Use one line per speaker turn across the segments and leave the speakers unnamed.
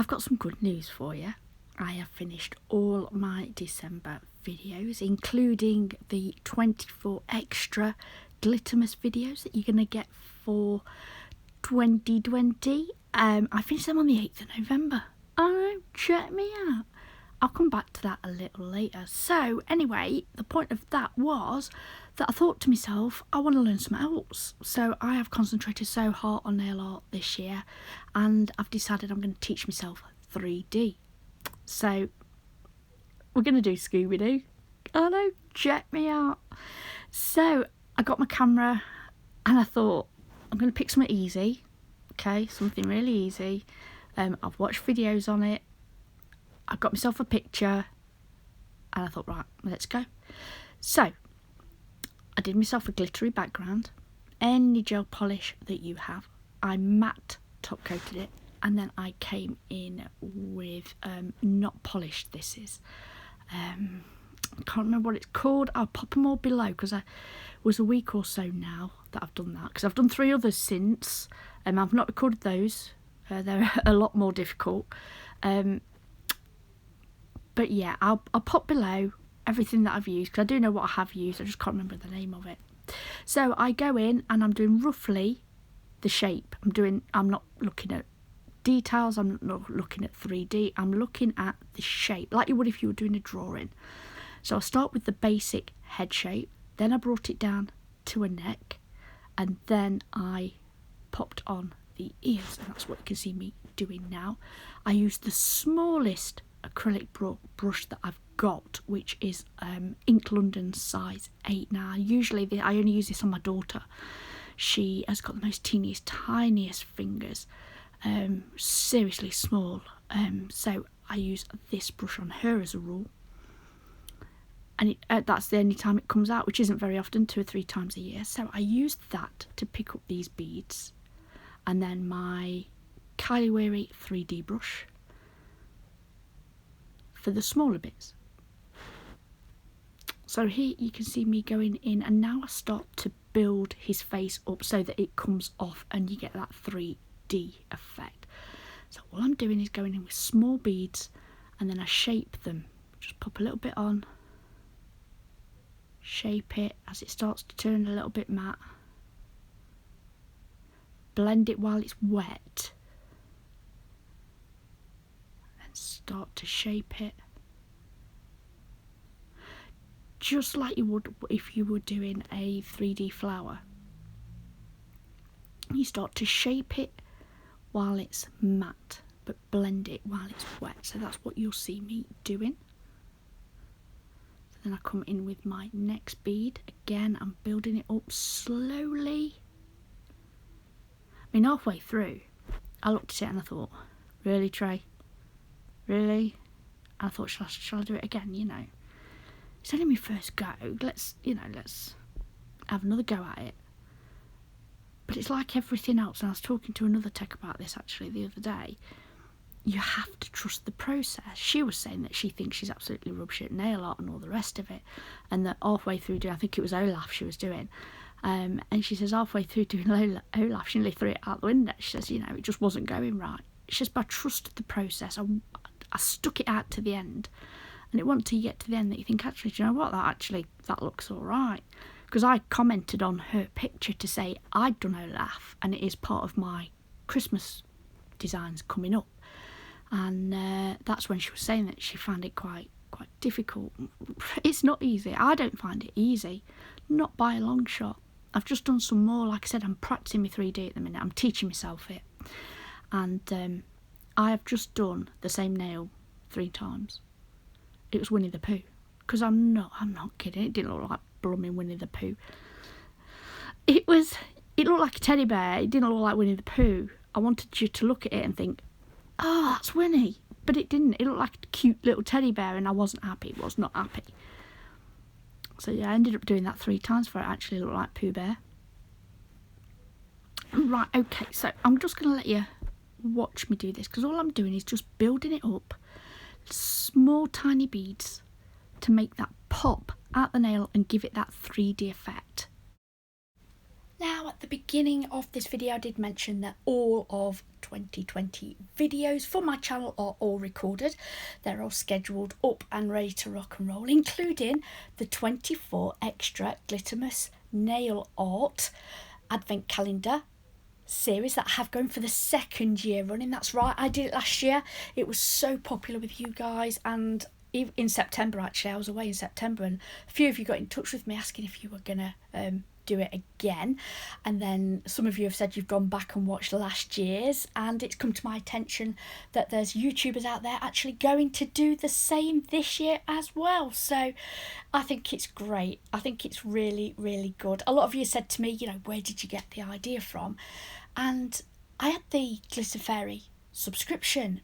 got some good news for you. I have finished all my December videos, including the 24 extra Glittermas videos that you're going to get for 2020. I finished them on the 8th of November. Oh, check me out. I'll come back to that a little later. So anyway, the point of that was that I thought to myself, I want to learn something else. So I have concentrated so hard on nail art this year, and I've decided I'm going to teach myself 3D. So we're going to do Scooby-Doo. Oh no, check me out. So I got my camera and I thought, I'm going to pick something easy. Okay, something really easy. I've watched videos on it. I got myself a picture and I thought, right, let's go. So I did myself a glittery background, any gel polish that you have. I matte top coated it, and then I came in with not polished. This is I can't remember what it's called. I'll pop them all below because I was a week or so now that I've done that, because I've done 3 others since. I've not recorded those. They're a lot more difficult. But yeah, I'll pop below everything that I've used, because I do know what I have used, I just can't remember the name of it. So I go in and I'm doing roughly the shape. I'm not looking at details, I'm not looking at 3D, I'm looking at the shape, like you would if you were doing a drawing. So I'll start with the basic head shape, then I brought it down to a neck, and then I popped on the ears, and that's what you can see me doing now. I used the smallest acrylic brush that I've got, which is Ink London size 8. Now usually I only use this on my daughter. She has got the most teeniest, tiniest fingers, seriously small, so I use this brush on her as a rule, and that's the only time it comes out, which isn't very often, 2 or 3 times a year. So I used that to pick up these beads, and then my Kylie Weary 3D brush for the smaller bits. So here you can see me going in, and now I start to build his face up so that it comes off and you get that 3D effect. So all I'm doing is going in with small beads, and then I shape them. Just pop a little bit on, shape it as it starts to turn a little bit matte, blend it while it's wet, and start to shape it just like you would if you were doing a 3D flower. You start to shape it while it's matte, but blend it while it's wet. So that's what you'll see me doing. So then I come in with my next bead. Again, I'm building it up slowly. I mean, halfway through, I looked at it and I thought, really, Trey? Really? And I thought, shall I do it again, you know? It's only my first go. Let's have another go at it. But it's like everything else, and I was talking to another tech about this actually the other day. You have to trust the process. She was saying that she thinks she's absolutely rubbish at nail art and all the rest of it, and that halfway through doing, I think it was Olaf she was doing, and she says halfway through doing Olaf, she nearly threw it out the window. She says, it just wasn't going right. It's just, but I trusted the process. I stuck it out to the end. And it wasn't until you get to the end that you think, actually, do you know what, that looks all right. Because I commented on her picture to say I'd done Olaf, and it is part of my Christmas designs coming up. And that's when she was saying that she found it quite difficult. It's not easy. I don't find it easy, not by a long shot. I've just done some more. Like I said, I'm practicing my 3D at the minute. I'm teaching myself it. And I have just done the same nail 3 times. It was Winnie the Pooh, because I'm not kidding. It didn't look like blooming Winnie the Pooh. It looked like a teddy bear. It didn't look like Winnie the Pooh. I wanted you to look at it and think, oh, that's Winnie. But it didn't. It looked like a cute little teddy bear, and I wasn't happy. Was not happy. So yeah, I ended up doing that 3 times for it actually looked like Pooh Bear. Right, okay, so I'm just going to let you watch me do this, because all I'm doing is just building it up. Small tiny beads to make that pop at the nail and give it that 3D effect. Now, at the beginning of this video, I did mention that all of 2020 videos for my channel are all recorded. They're all scheduled up and ready to rock and roll, including the 24 extra Glittermas nail art advent calendar series that I have going for the second year running. That's right, I did it last year. It was so popular with you guys, and in September, actually, I was away in September, and a few of you got in touch with me asking if you were gonna do it again, and then some of you have said you've gone back and watched last year's, and it's come to my attention that there's YouTubers out there actually going to do the same this year as well. So I think it's great. I think it's really, really good. A lot of you said to me, you know, where did you get the idea from? And I had the Glitter Fairy subscription,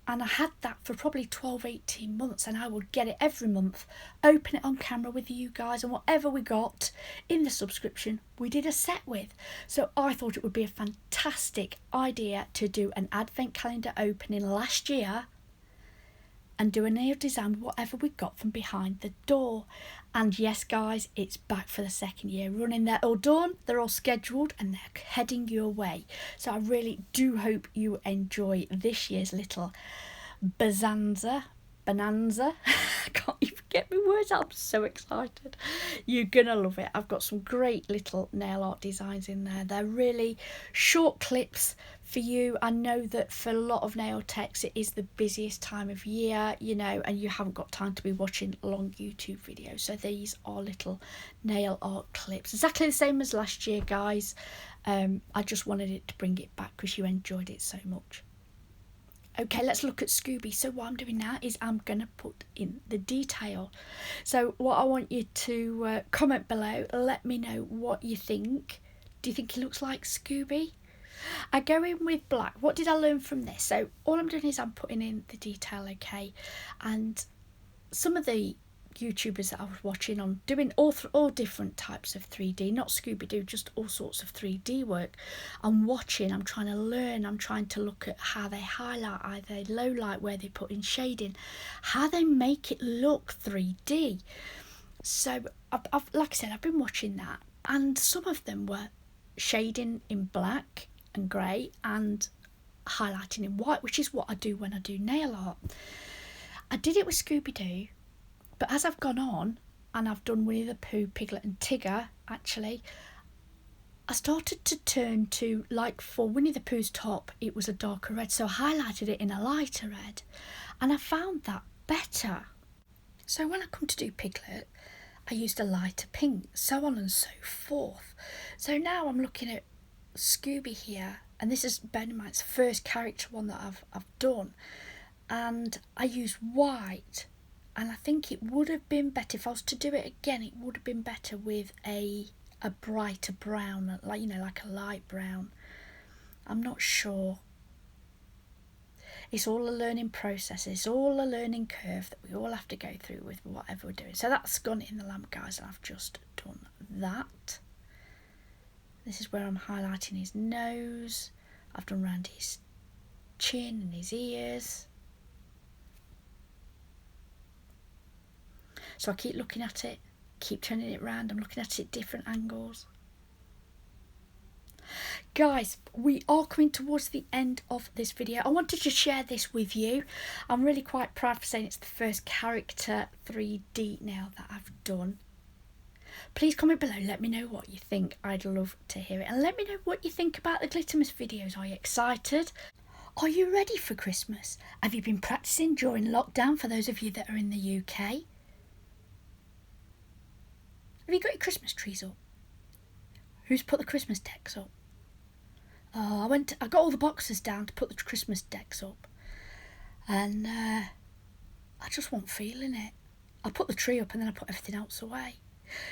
and I had that for probably 12-18 months, and I would get it every month, open it on camera with you guys, and whatever we got in the subscription we did a set with. So I thought it would be a fantastic idea to do an advent calendar opening last year and do a nail design with whatever we got from behind the door. And yes guys, it's back for the second year running. They're all done, they're all scheduled, and they're heading your way. So I really do hope you enjoy this year's little bonanza. I can't even get my words out, I'm so excited. You're gonna love it. I've got some great little nail art designs in there. They're really short clips for you. I know that for a lot of nail techs it is the busiest time of year, you know, and you haven't got time to be watching long YouTube videos. So these are little nail art clips, exactly the same as last year, guys. I just wanted it to bring it back because you enjoyed it so much. Okay, let's look at Scooby. So what I'm doing now is I'm going to put in the detail. So what I want you to comment below, let me know what you think. Do you think he looks like Scooby? I go in with black. What did I learn from this? So all I'm doing is I'm putting in the detail, okay? And some of the YouTubers that I was watching on doing all different types of 3D, not Scooby-Doo, just all sorts of 3D work. I'm watching, I'm trying to learn, I'm trying to look at how they highlight, how they low light, where they put in shading, how they make it look 3D. So I've like I said, I've been watching that, and some of them were shading in black and grey and highlighting in white, which is what I do when I do nail art. I did it with Scooby-Doo, but as I've gone on and I've done Winnie the Pooh, Piglet and Tigger, actually, I started to turn to, like for Winnie the Pooh's top, it was a darker red, so I highlighted it in a lighter red, and I found that better. So when I come to do Piglet, I used a lighter pink, so on and so forth. So now I'm looking at Scooby here, and this is, bear in mind, it's the first character one that I've done, and I used white. And I think it would have been better, if I was to do it again, it would have been better with a brighter brown, like, you know, like a light brown. I'm not sure. It's all a learning process. It's all a learning curve that we all have to go through with whatever we're doing. So that's gone in the lamp, guys, and I've just done that. This is where I'm highlighting his nose. I've done around his chin and his ears. So I keep looking at it, keep turning it around, I'm looking at it at different angles. Guys, we are coming towards the end of this video. I wanted to share this with you. I'm really quite proud for saying it's the first character 3D nail that I've done. Please comment below, let me know what you think. I'd love to hear it. And let me know what you think about the Glittermas videos. Are you excited? Are you ready for Christmas? Have you been practicing during lockdown for those of you that are in the UK? Have you got your Christmas trees up? Who's put the Christmas decks up? Oh, I got all the boxes down to put the Christmas decks up, and I just wasn't feeling it. I put the tree up and then I put everything else away.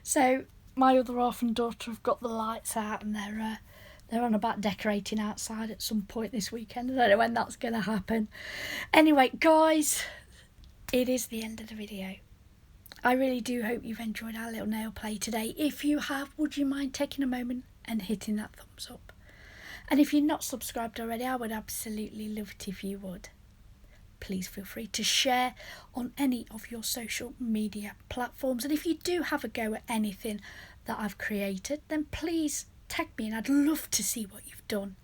So my other half and daughter have got the lights out, and they're on about decorating outside at some point this weekend. I don't know when that's going to happen. Anyway, guys, it is the end of the video. I really do hope you've enjoyed our little nail play today. If you have, would you mind taking a moment and hitting that thumbs up? And if you're not subscribed already, I would absolutely love it if you would. Please feel free to share on any of your social media platforms. And if you do have a go at anything that I've created, then please Tag me and I'd love to see what you've done.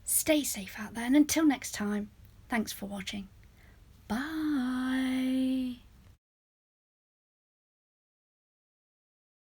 Stay safe out there, and until next time, thanks for watching.